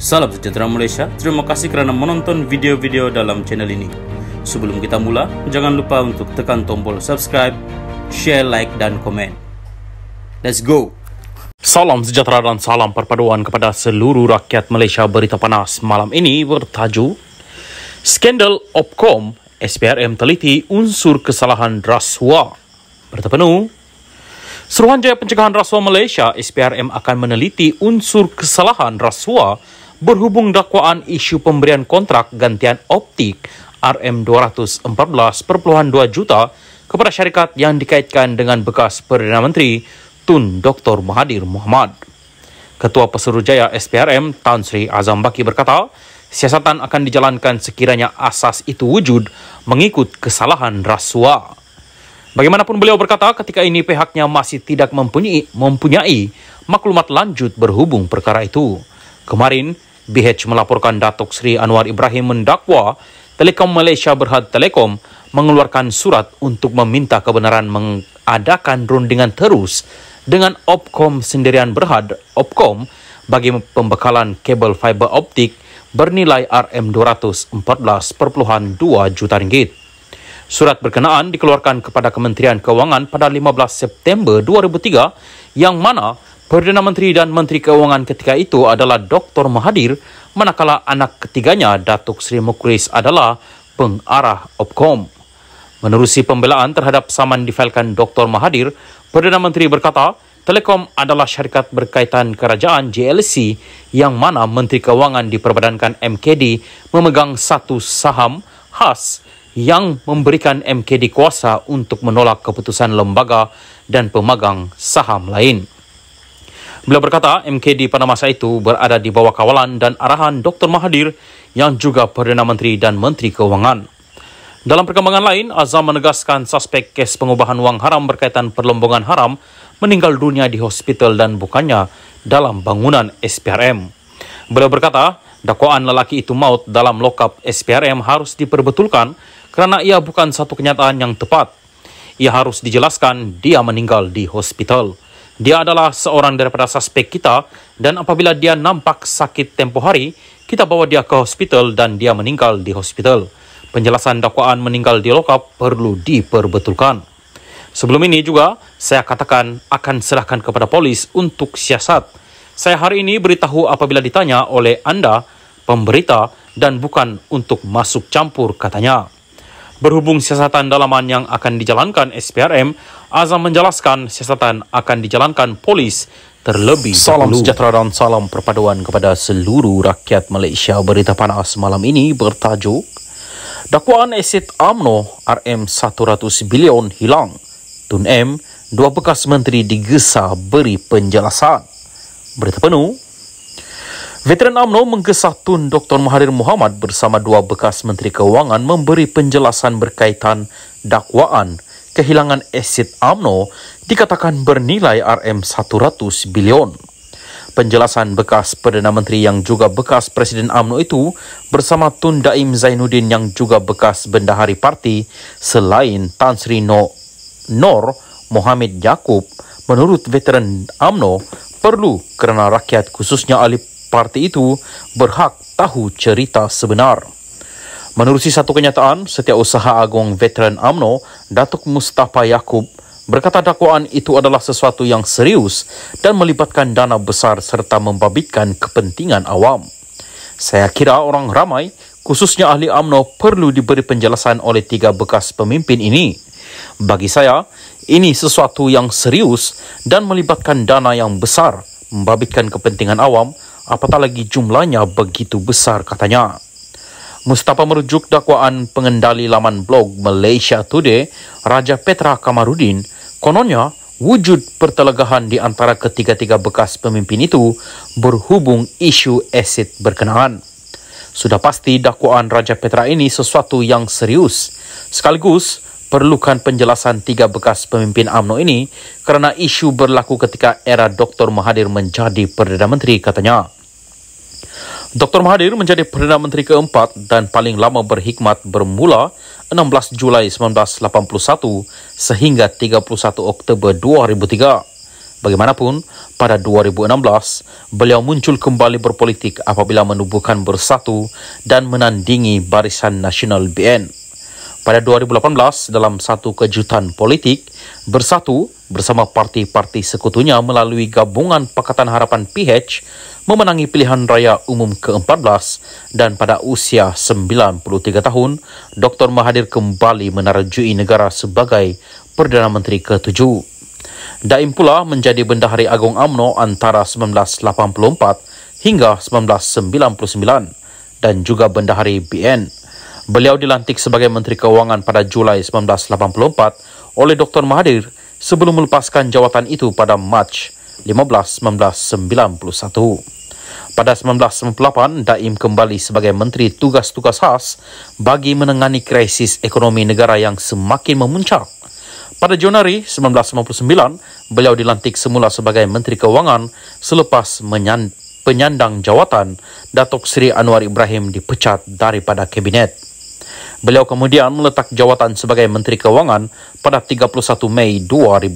Salam sejahtera Malaysia, terima kasih kerana menonton video-video dalam channel ini. Sebelum kita mula, jangan lupa untuk tekan tombol subscribe, share, like dan komen. Let's go! Salam sejahtera dan salam perpaduan kepada seluruh rakyat Malaysia. Berita panas malam ini bertajuk Skandal Opkom, SPRM teliti unsur kesalahan rasuah. Berita penuh, Suruhanjaya Pencegahan Rasuah Malaysia SPRM akan meneliti unsur kesalahan rasuah berhubung dakwaan isu pemberian kontrak gantian optik RM214.2 juta kepada syarikat yang dikaitkan dengan bekas Perdana Menteri Tun Dr. Mahathir Mohamad. Ketua Pesuruhjaya SPRM Tan Sri Azam Baki berkata, siasatan akan dijalankan sekiranya asas itu wujud mengikut kesalahan rasuah. Bagaimanapun beliau berkata ketika ini pihaknya masih tidak mempunyai maklumat lanjut berhubung perkara itu. Kemarin, BH melaporkan Datuk Seri Anwar Ibrahim mendakwa Telekom Malaysia Berhad Telekom mengeluarkan surat untuk meminta kebenaran mengadakan rundingan terus dengan Opkom Sendirian Berhad Opkom bagi pembekalan kabel fiber optik bernilai RM214.2 juta ringgit. Surat berkenaan dikeluarkan kepada Kementerian Keuangan pada 15 September 2003 yang mana Perdana Menteri dan Menteri Keuangan ketika itu adalah Dr. Mahathir, manakala anak ketiganya Datuk Seri Mukhlis adalah pengarah Opkom. Menerusi pembelaan terhadap saman difailkan Dr. Mahathir, Perdana Menteri berkata, Telekom adalah syarikat berkaitan kerajaan JLC yang mana Menteri Keuangan diperbadankan MKD memegang satu saham khas yang memberikan MKD kuasa untuk menolak keputusan lembaga dan pemegang saham lain. Beliau berkata, MKD pada masa itu berada di bawah kawalan dan arahan Dr. Mahathir yang juga Perdana Menteri dan Menteri Keuangan. Dalam perkembangan lain, Azam menegaskan suspek kes pengubahan wang haram berkaitan perlombongan haram meninggal dunia di hospital dan bukannya dalam bangunan SPRM. Beliau berkata, dakwaan lelaki itu maut dalam lokap SPRM harus diperbetulkan kerana ia bukan satu kenyataan yang tepat. Ia harus dijelaskan dia meninggal di hospital. Dia adalah seorang daripada suspek kita dan apabila dia nampak sakit tempoh hari, kita bawa dia ke hospital dan dia meninggal di hospital. Penjelasan dakwaan meninggal di lokap perlu diperbetulkan. Sebelum ini juga, saya katakan akan serahkan kepada polis untuk siasat. Saya hari ini beritahu apabila ditanya oleh anda, pemberita, dan bukan untuk masuk campur, katanya. Berhubung siasatan dalaman yang akan dijalankan SPRM, Azam menjelaskan siasatan akan dijalankan polis terlebih dahulu. Salam sejahtera dan salam perpaduan kepada seluruh rakyat Malaysia. Berita panas malam ini bertajuk dakwaan aset UMNO RM100 bilion hilang. Tun M, dua bekas menteri digesa beri penjelasan. Berita penuh, Veteran UMNO menggesa Tun Dr. Mahathir Mohamad bersama dua bekas Menteri Keuangan memberi penjelasan berkaitan dakwaan kehilangan aset UMNO dikatakan bernilai RM100 bilion. Penjelasan bekas Perdana Menteri yang juga bekas Presiden UMNO itu bersama Tun Daim Zainuddin yang juga bekas Bendahari Parti selain Tan Sri Nor Mohamed Yaakob menurut veteran UMNO perlu kerana rakyat khususnya ahli parti itu berhak tahu cerita sebenar. Menerusi satu kenyataan, Setiausaha Agung Veteran UMNO, Datuk Mustafa Yaakob, berkata dakwaan itu adalah sesuatu yang serius dan melibatkan dana besar serta membabitkan kepentingan awam. Saya kira orang ramai, khususnya ahli UMNO, perlu diberi penjelasan oleh tiga bekas pemimpin ini. Bagi saya, ini sesuatu yang serius dan melibatkan dana yang besar, membabitkan kepentingan awam, apatah lagi jumlahnya begitu besar, katanya. Mustafa merujuk dakwaan pengendali laman blog Malaysia Today, Raja Petra Kamarudin, kononnya wujud pertelegahan di antara ketiga-tiga bekas pemimpin itu berhubung isu aset berkenaan. Sudah pasti dakwaan Raja Petra ini sesuatu yang serius. Sekaligus perlukan penjelasan tiga bekas pemimpin UMNO ini kerana isu berlaku ketika era Dr. Mahathir menjadi Perdana Menteri, katanya. Dr. Mahathir menjadi Perdana Menteri keempat dan paling lama berkhidmat bermula 16 Julai 1981 sehingga 31 Oktober 2003. Bagaimanapun, pada 2016, beliau muncul kembali berpolitik apabila menubuhkan Bersatu dan menandingi Barisan Nasional BN. Pada 2018, dalam satu kejutan politik, Bersatu bersama parti-parti sekutunya melalui gabungan Pakatan Harapan PH memenangi pilihan raya umum ke-14 dan pada usia 93 tahun, Dr. Mahathir kembali menarjui negara sebagai Perdana Menteri ke-7. Daim pula menjadi Bendahari Agung UMNO antara 1984 hingga 1999 dan juga Bendahari BN. Beliau dilantik sebagai Menteri Keuangan pada Julai 1984 oleh Dr. Mahathir sebelum melepaskan jawatan itu pada Mac 15, 1991. Pada 1998, Daim kembali sebagai Menteri Tugas-Tugas Khas bagi menangani krisis ekonomi negara yang semakin memuncak. Pada Januari 1999, beliau dilantik semula sebagai Menteri Keuangan selepas penyandang jawatan Datuk Seri Anwar Ibrahim dipecat daripada Kabinet. Beliau kemudian meletak jawatan sebagai Menteri Keuangan pada 31 Mei 2001.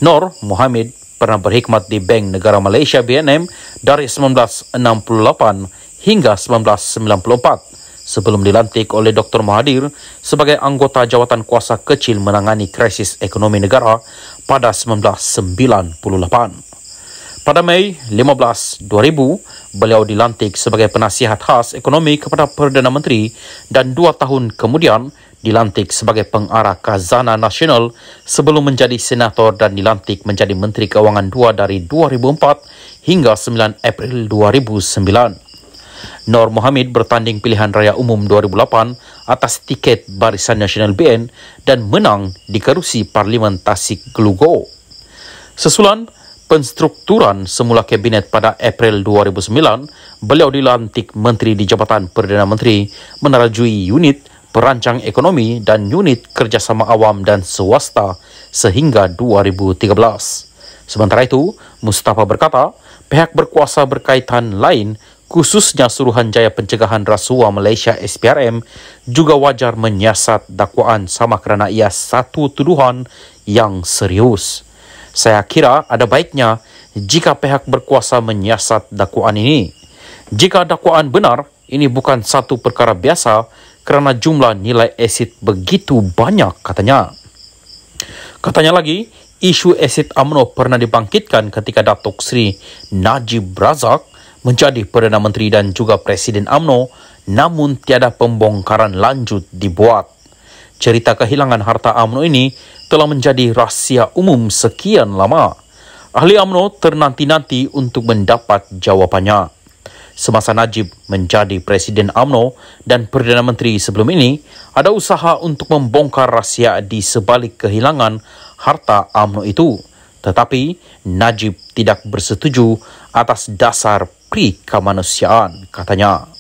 Nur Mohammed pernah berkhidmat di Bank Negara Malaysia BNM dari 1968 hingga 1994 sebelum dilantik oleh Dr. Mahathir sebagai anggota jawatan kuasa kecil menangani krisis ekonomi negara pada 1998. Pada Mei 15, 2000, beliau dilantik sebagai penasihat khas ekonomi kepada Perdana Menteri dan 2 tahun kemudian dilantik sebagai pengarah Khazanah Nasional sebelum menjadi senator dan dilantik menjadi Menteri Keuangan 2 dari 2004 hingga 9 April 2009. Nur Mohammed bertanding pilihan raya umum 2008 atas tiket Barisan Nasional BN dan menang di kerusi Parlimen Tasik Glugo. Sesulan penstrukturan semula Kabinet pada April 2009, beliau dilantik Menteri di Jabatan Perdana Menteri menerajui unit perancang ekonomi dan unit kerjasama awam dan swasta sehingga 2013. Sementara itu, Mustafa berkata, pihak berkuasa berkaitan lain khususnya Suruhanjaya Pencegahan Rasuah Malaysia SPRM juga wajar menyiasat dakwaan sama kerana ia satu tuduhan yang serius. Saya kira ada baiknya jika pihak berkuasa menyiasat dakwaan ini. Jika dakwaan benar, ini bukan satu perkara biasa kerana jumlah nilai asid begitu banyak, katanya. Katanya lagi, isu asid UMNO pernah dibangkitkan ketika Datuk Seri Najib Razak menjadi Perdana Menteri dan juga Presiden UMNO, namun tiada pembongkaran lanjut dibuat. Cerita kehilangan harta UMNO ini telah menjadi rahsia umum sekian lama. Ahli UMNO ternanti-nanti untuk mendapat jawapannya. Semasa Najib menjadi Presiden UMNO dan Perdana Menteri sebelum ini, ada usaha untuk membongkar rahsia di sebalik kehilangan harta UMNO itu. Tetapi Najib tidak bersetuju atas dasar pri kemanusiaan, katanya.